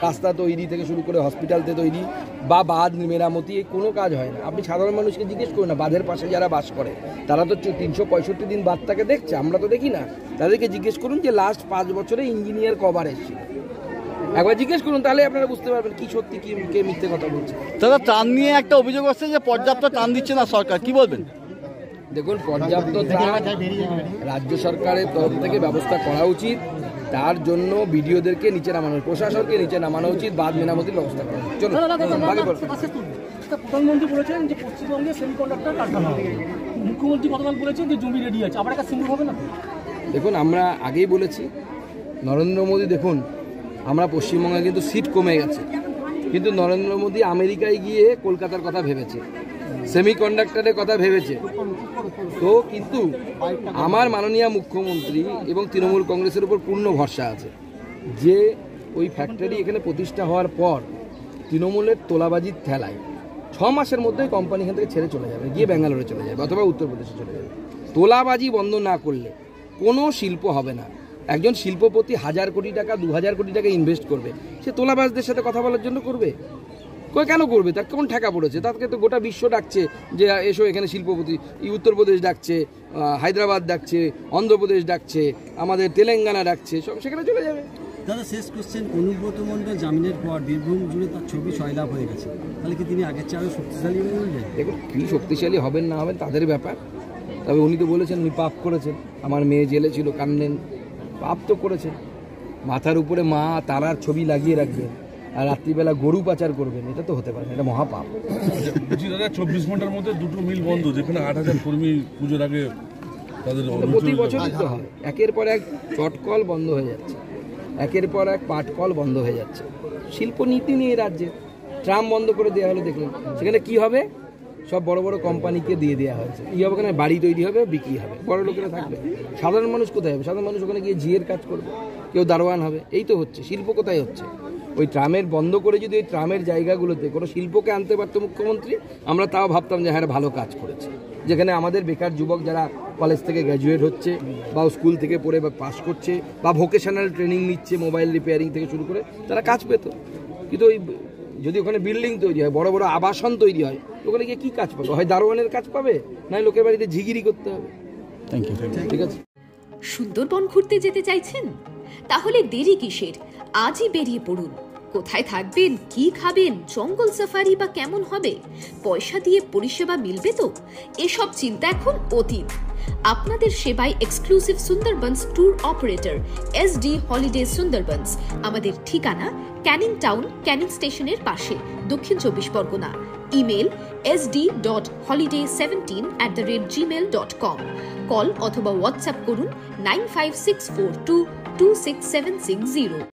রাস্তা তৈরি থেকে শুরু করে হসপিটালতে তৈরি বা বাঁধ মেরামতি কোনো কাজ হয় না। আপনি সাধারণ মানুষকে জিজ্ঞেস করুন না, বাঁধের পাশে যারা বাস করে তারা তো 365 দিন বাঁধটাকে দেখছে, আমরা তো দেখি না। তাদেরকে জিজ্ঞেস করুন যে লাস্ট 5 বছরে ইঞ্জিনিয়ার কবার এসেছিল, একবার জিজ্ঞেস করুন, তাহলে আপনারা বুঝতে পারবেন কি সত্যি কি কে মিথ্যে কথা বলছে। দাদা, ত্রাণ নিয়ে একটা অভিযোগ আসছে যে পর্যাপ্ত ত্রাণ দিচ্ছে না সরকার, কি বলবেন? দেখুন, পর্যাপ্ত ত্রাণ রাজ্য সরকারের তরফ থেকে ব্যবস্থা করা উচিত। তার জন্য বিডিওদেরকে নিচে নামানো, প্রশাসনকে নিচে নামানো উচিত, বাঁধ মেরামতির ব্যবস্থা করা উচিত। চলুন আগে বলুন। প্রধানমন্ত্রী বলেছেন যে পশ্চিমবঙ্গে সেমিকন্ডাক্টর কারখানা হবে, মুখ্যমন্ত্রী গতকাল বলেছেন যে জমি রেডি আছে, আবার একটা সিঙ্গুর হবে না? দেখুন, আমরা আগেই বলেছি, নরেন্দ্র মোদী, দেখুন আমরা পশ্চিমবঙ্গে কিন্তু সিট কমে গেছে, কিন্তু নরেন্দ্র মোদী আমেরিকায় গিয়ে কলকাতার কথা ভেবেছে, সেমিকন্ডাক্টরের কথা ভেবেছে। তো কিন্তু আমার মাননীয় মুখ্যমন্ত্রী এবং তৃণমূল কংগ্রেসের উপর পূর্ণ ভরসা আছে যে ওই ফ্যাক্টরি এখানে প্রতিষ্ঠা হওয়ার পর তৃণমূলের তোলাবাজির ঠেলায় 6 মাসের মধ্যেই কোম্পানি এখান থেকে ছেড়ে চলে যাবে, গিয়ে ব্যাঙ্গালোরে চলে যাবে অথবা উত্তরপ্রদেশে চলে যাবে। তোলাবাজি বন্ধ না করলে কোনো শিল্প হবে না। একজন শিল্পপতি 1000 কোটি টাকা 2000 কোটি টাকা ইনভেস্ট করবে, সে তোলাবাজদের সাথে কথা বলার জন্য করবে? কেন করবে? তার কোন ঠেকা পড়েছে? তাকে তো গোটা বিশ্ব ডাকছে যে এসো এখানে শিল্পপতি, উত্তরপ্রদেশ ডাকছে, হায়দ্রাবাদ ডাকছে, অন্ধ্রপ্রদেশ ডাকছে, আমাদের তেলেঙ্গানা ডাকছে, সব সেখানে চলে যাবে। দাদা, শেষ কোশ্চেন, অনুব্রত মণ্ডল জামিনের পর বীরভূম জুড়ে তার ছবি সয়লাভ হয়ে গেছে, তাহলে কি তিনি আগের চেয়ে আরও শক্তিশালী হয়ে উঠবেন? দেখুন, কী শক্তিশালী হবেন না হবেন তাদের ব্যাপার, তবে উনি তো বলেছেন উনি পাপ করেছেন। আমার মেয়ে জেলে ছিল, কান্দেন, পাপ তো করেছেন। মাথার উপরে মা তারার ছবি লাগিয়ে রাখবেন আর রাত্রিবেলা গরু পাচার করবেন, এটা তো হতে পারে না, এটা মহাপাপ। 24 ঘন্টার মধ্যে 2টো মিল বন্ধ, যেখানে 8000 কর্মী পুজোর আগে তাদের প্রতি বছরই তো হয়। একের পর এক চটকল বন্ধ হয়ে যাচ্ছে, একের পর এক পাটকল বন্ধ হয়ে যাচ্ছে। শিল্পনীতি নিয়ে রাজ্যে ট্রাম বন্ধ করে দেওয়া হলো, দেখলেন সেখানে কি হবে? সব বড় বড় কোম্পানিকে দিয়ে দেওয়া হয়েছে। কী হবে? ওখানে বাড়ি তৈরি হবে, বিক্রি হবে, বড় লোকেরা থাকবে, সাধারণ মানুষ কোথায় হবে? সাধারণ মানুষ ওখানে গিয়ে জিয়ের কাজ করবে, কেউ দারোয়ান হবে। এই তো হচ্ছে। শিল্প কোথায় হচ্ছে? ওই ট্রামের বন্ধ করে যদি ওই ট্রামের জায়গাগুলোতে কোনো শিল্পকে আনতে পারতো মুখ্যমন্ত্রী, আমরা তাও ভাবতাম যে হ্যাঁ ভালো কাজ করেছে। যেখানে আমাদের বেকার যুবক যারা কলেজ থেকে গ্র্যাজুয়েট হচ্ছে বা স্কুল থেকে পড়ে বা পাস করছে বা ভোকেশনাল ট্রেনিং নিচ্ছে, মোবাইল রিপেয়ারিং থেকে শুরু করে, তারা কাজ পেত। কিন্তু ওই যদি ওখানে বিল্ডিং তৈরি হয়, বড় বড় আবাসন তৈরি হয়, ওখানে গিয়ে কী কাজ পাবে? হয় দারোয়ানের কাজ পাবে, নয় লোকের বাড়িতে ঝিগিরি করতে হবে। Thank you. ঠিক আছে। সুন্দরবন ঘুরতে যেতে চাইছেন? তাহলে দেরি কিসের? আজই বেরিয়ে পড়ুন। কোথায় থাকবেন, কি খাবেন, জঙ্গল সাফারি বা কেমন হবে, পয়সা দিয়ে পরিষেবা মিলবে তো, এসব চিন্তা এখন অতীত। আপনাদের সেবায় exclusive Sundarbans tour operator SD holiday Sundarbans. আমাদের ঠিকানা ক্যানিং টাউন, ক্যানিং স্টেশনের পাশে, Dakshin 24 Pargana. Email sd.holiday17@gmail.com। Call অথবা হোয়াটসঅ্যাপ করুন 9564226760।